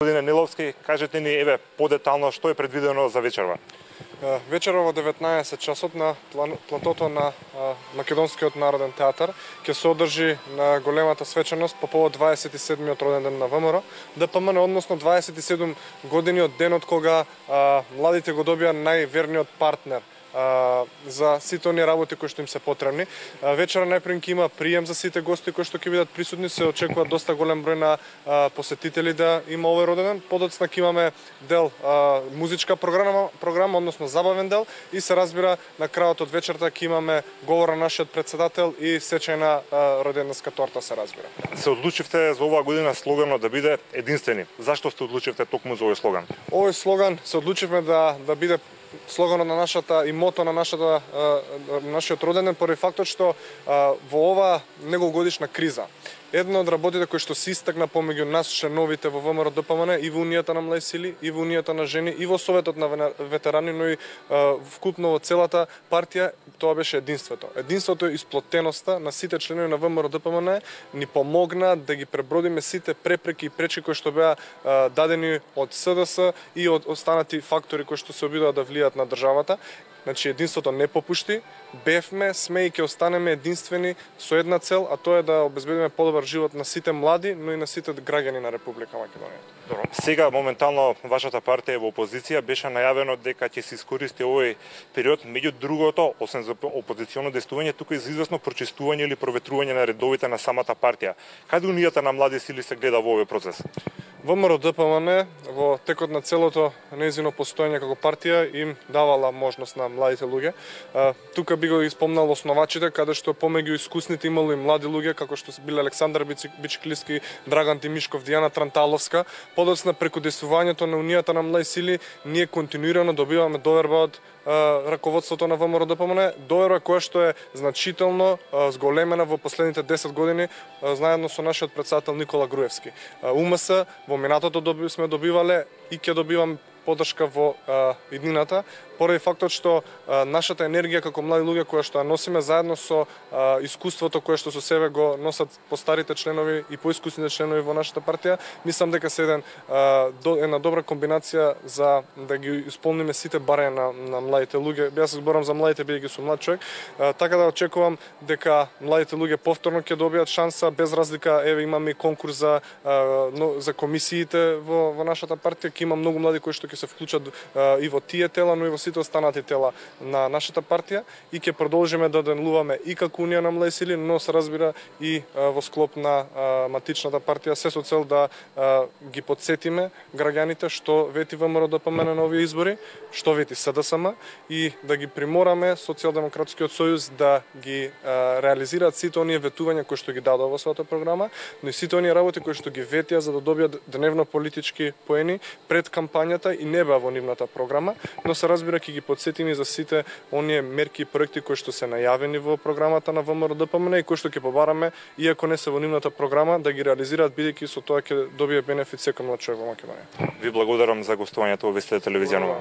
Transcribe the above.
Господине Ниловски, кажете ни еве подетално што е предвидено за вечерва. Вечера во 19 часот на платото на Македонскиот народен театар ќе се одржи на големата свечаност по повод 27-миот роден ден на ВМРО ДПМН, односно 27 години од денот кога младите го добија најверниот партнер за сите оние работи кои што им се потребни. Вечера најпред ќе има прием за сите гости кои што ќе бидат присутни, се очекува доста голем број на посетители да има овој роден ден. Подоцна ќе имаме дел музичка програма, односно забавен дел, и се разбира на крајот од вечерта ќе имаме говор на нашиот председател и сечајна роденденска торта, се разбира. Се одлучивте за оваа година слоганот да биде единствени. Зашто се одлучивте токму за овој слоган? Овој слоган се одлучивме да биде слоганот на нашата и мото на нашиот роден ден, поради фактот што во оваа неколгогодишна криза една од работите кои што се истакна помеѓу нас членовите во ВМРО ДПМН и во Унијата на млади сили, и во Унијата на жени, и во Советот на ветерани, но и вкупно во целата партија, тоа беше единството. Единството и сплотеноста на сите членови на ВМРО ДПМН ни помогна да ги пребродиме сите препреки и пречки кои што беа дадени од СДС и од останати фактори кои што се обидоа да влијат на државата. Значи, единството не попушти, бевме, сме и ќе останеме единствени со една цел, а тоа е да обезбедиме подобар живот на сите млади, но и на сите граѓани на Република Македонија. Добро. Сега моментално вашата партија е во опозиција, беше најавено дека ќе се искористи овој период, меѓу другото, освен за опозиционо действување, тука и за известно прочистување или проветрување на редовите на самата партија. Каде Унијата на млади сили се гледа во овој процес? ВМРО ДПМН во текот на целото нејзино постоење како партија им давала можност на младите луѓе. Тука би го испомнал основачите, каде што помеѓу искусните имало и млади луѓе, како што се биле Александар Бичклиски, Драган Тимишков, Дијана Транталовска. Подоцна преку действувањето на Унијата на млади сили, ние континуирано добиваме доверба од раководството на ВМРО ДПМН, доверба која што е значително зголемена во последните 10 години заедно со нашиот председател Никола Груевски. УМС во минатото сме добивале и ќе добиваме поддршка во иднината, поради фактот што нашата енергија како млади луѓе која што ја носиме заедно со искуството кое што со себе го носат постарите членови и поискусните членови во нашата партија, мислам дека се една добра комбинација за да ги исполниме сите барања на младите луѓе. Јас зборам за младите бидејќи сум млад човек, така да очекувам дека младите луѓе повторно ќе добијат шанса, без разлика. Еве имаме и конкурс за комисиите во нашата партија, ќе има многу млади кои што ќе се вклучат и во тие тела, но и во сите останати тела на нашата партија, и ќе продолжиме да делуваме и како Унија на млади сили, но се разбира и во склоп на матичната партија, се со цел да ги подсетиме граѓаните што вети ВМРО ДПМН на овие избори, што вети СДСМ, и да ги примораме Социјалдемократскиот сојуз да ги реализираат сите оние ветувања кои што ги дадоа во својата програма, но и сите оние работи кои што ги ветија за да добијат дневно политички поени пред кампањата и не беа во нивната програма, но се разбира ќе ги подсетиме за сите оние мерки и проекти кои што се најавени во програмата на ВМРО ДПМН и кои што ќе побараме, иако не се во нивната програма, да ги реализираат, бидејќи со тоа ќе добие бенефит секој млад човек во Македонија. Ви благодарам за гостувањето во Вестите телевизија Нова.